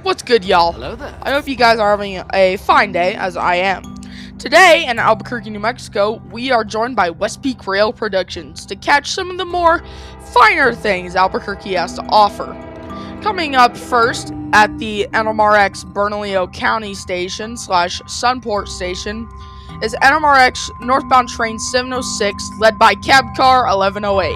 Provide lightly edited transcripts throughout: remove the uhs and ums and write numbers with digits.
What's good, y'all? Hello there. I hope you guys are having a fine day, as I am. Today, in Albuquerque, New Mexico, we are joined by West Peak Rail Productions to catch some of the more finer things Albuquerque has to offer. Coming up first, at the NMRX Bernalillo County Station / Sunport Station, is NMRX northbound train 706, led by cab car 1108.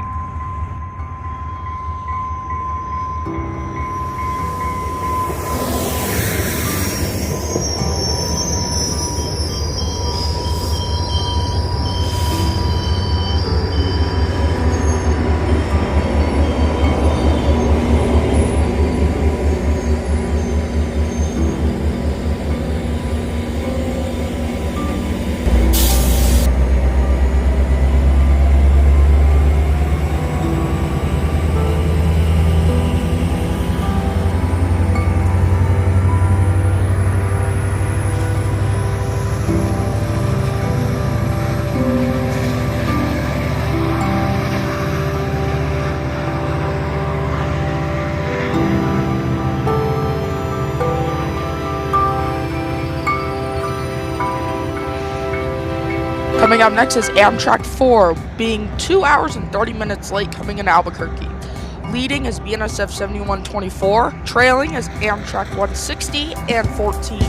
Coming up next is Amtrak 4, being 2 hours and 30 minutes late coming into Albuquerque. Leading is BNSF 7124, trailing is Amtrak 160 and 14.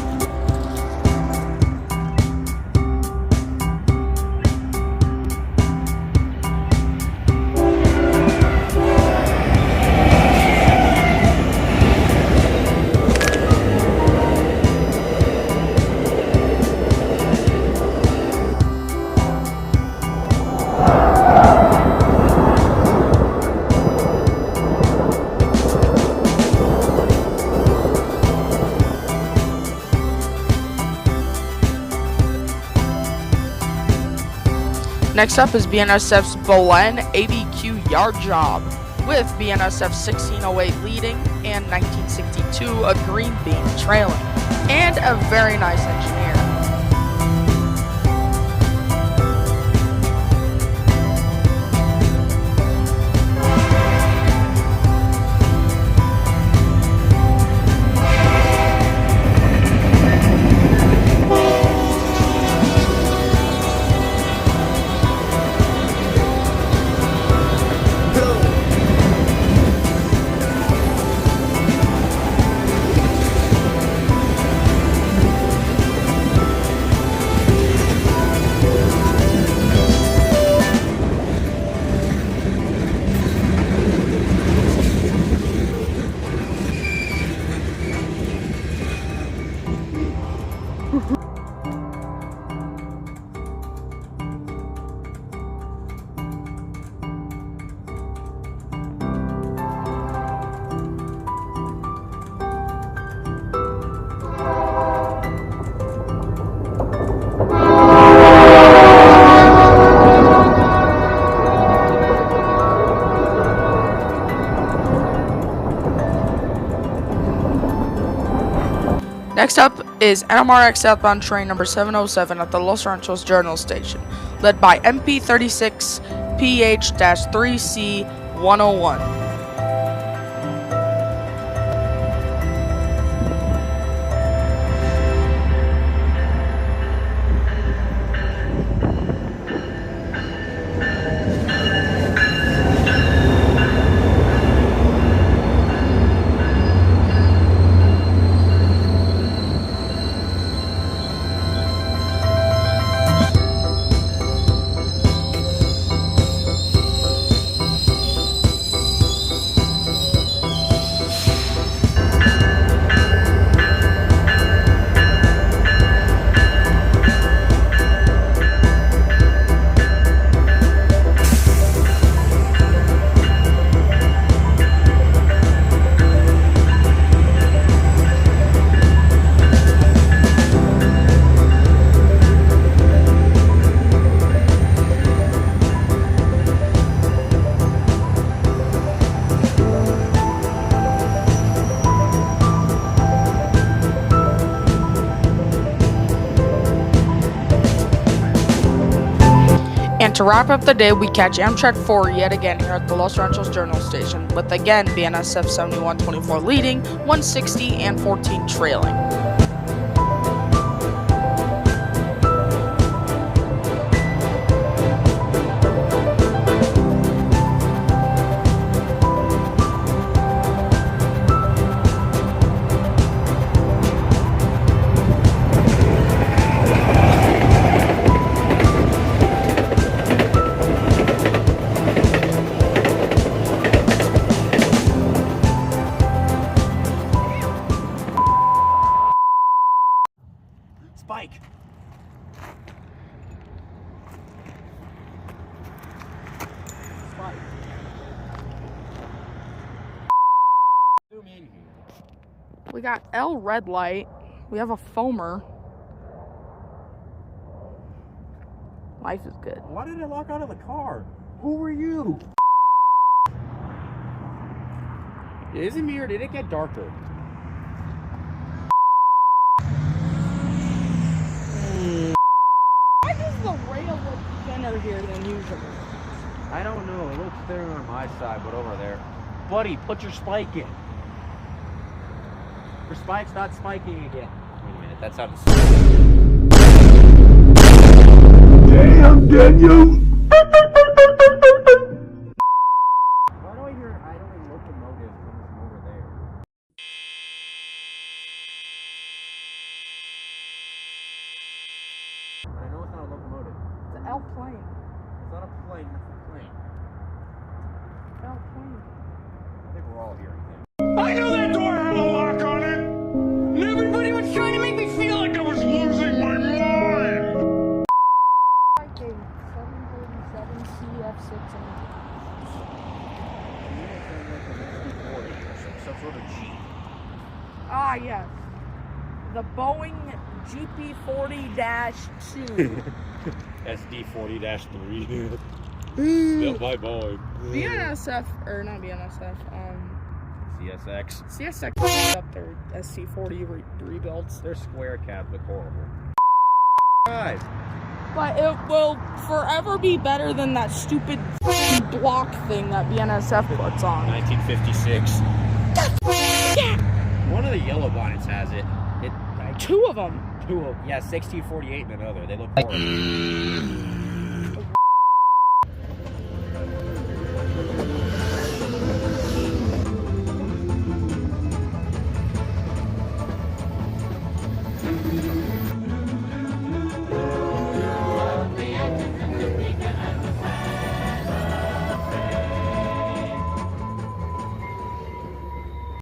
Next up is BNSF's Belen ABQ Yard Job, with BNSF 1608 leading and 1962 a green bean trailing, and a very nice engineer. Next up is NMRX southbound train number 707 at the Los Ranchos Journal Station, led by MP36 PH-3C 101. And to wrap up the day, we catch Amtrak 4 yet again here at the Los Ranchos Journal Station, with again BNSF 7124 leading, 160 and 14 trailing. Spike! Spike. Zoom in here. We got L red light. We have a foamer. Life is good. Why did it lock out of the car? Who were you? Is it me or did it get darker? Why does the rail look thinner here than usual? I don't know. It looks thinner on my side, but over there. Buddy, put your spike in. Your spike's not spiking again. Wait a minute, that sounded Damn, Daniel! Why do I hear an idling locomotive coming from over there? I know it's not a locomotive. It's an L plane. It's not a plane, it's a plane. L plane. I think we're all hearing things. I knew that door had a lock on it! And everybody was trying to make me feel like I was losing my mind! I gave 737 CF6 Some sort of Jeep. Ah, yes. The Boeing GP40-2. SD40-3. Built by Boeing. BNSF, or not BNSF, CSX. CSX up their SC40 rebuilds. Their square cabs look horrible. Right. But it will forever be better than that stupid block thing that BNSF puts on. 1956. One of the yellow bonnets has it. Two of them. Yeah, 1648 and another. They look horrible.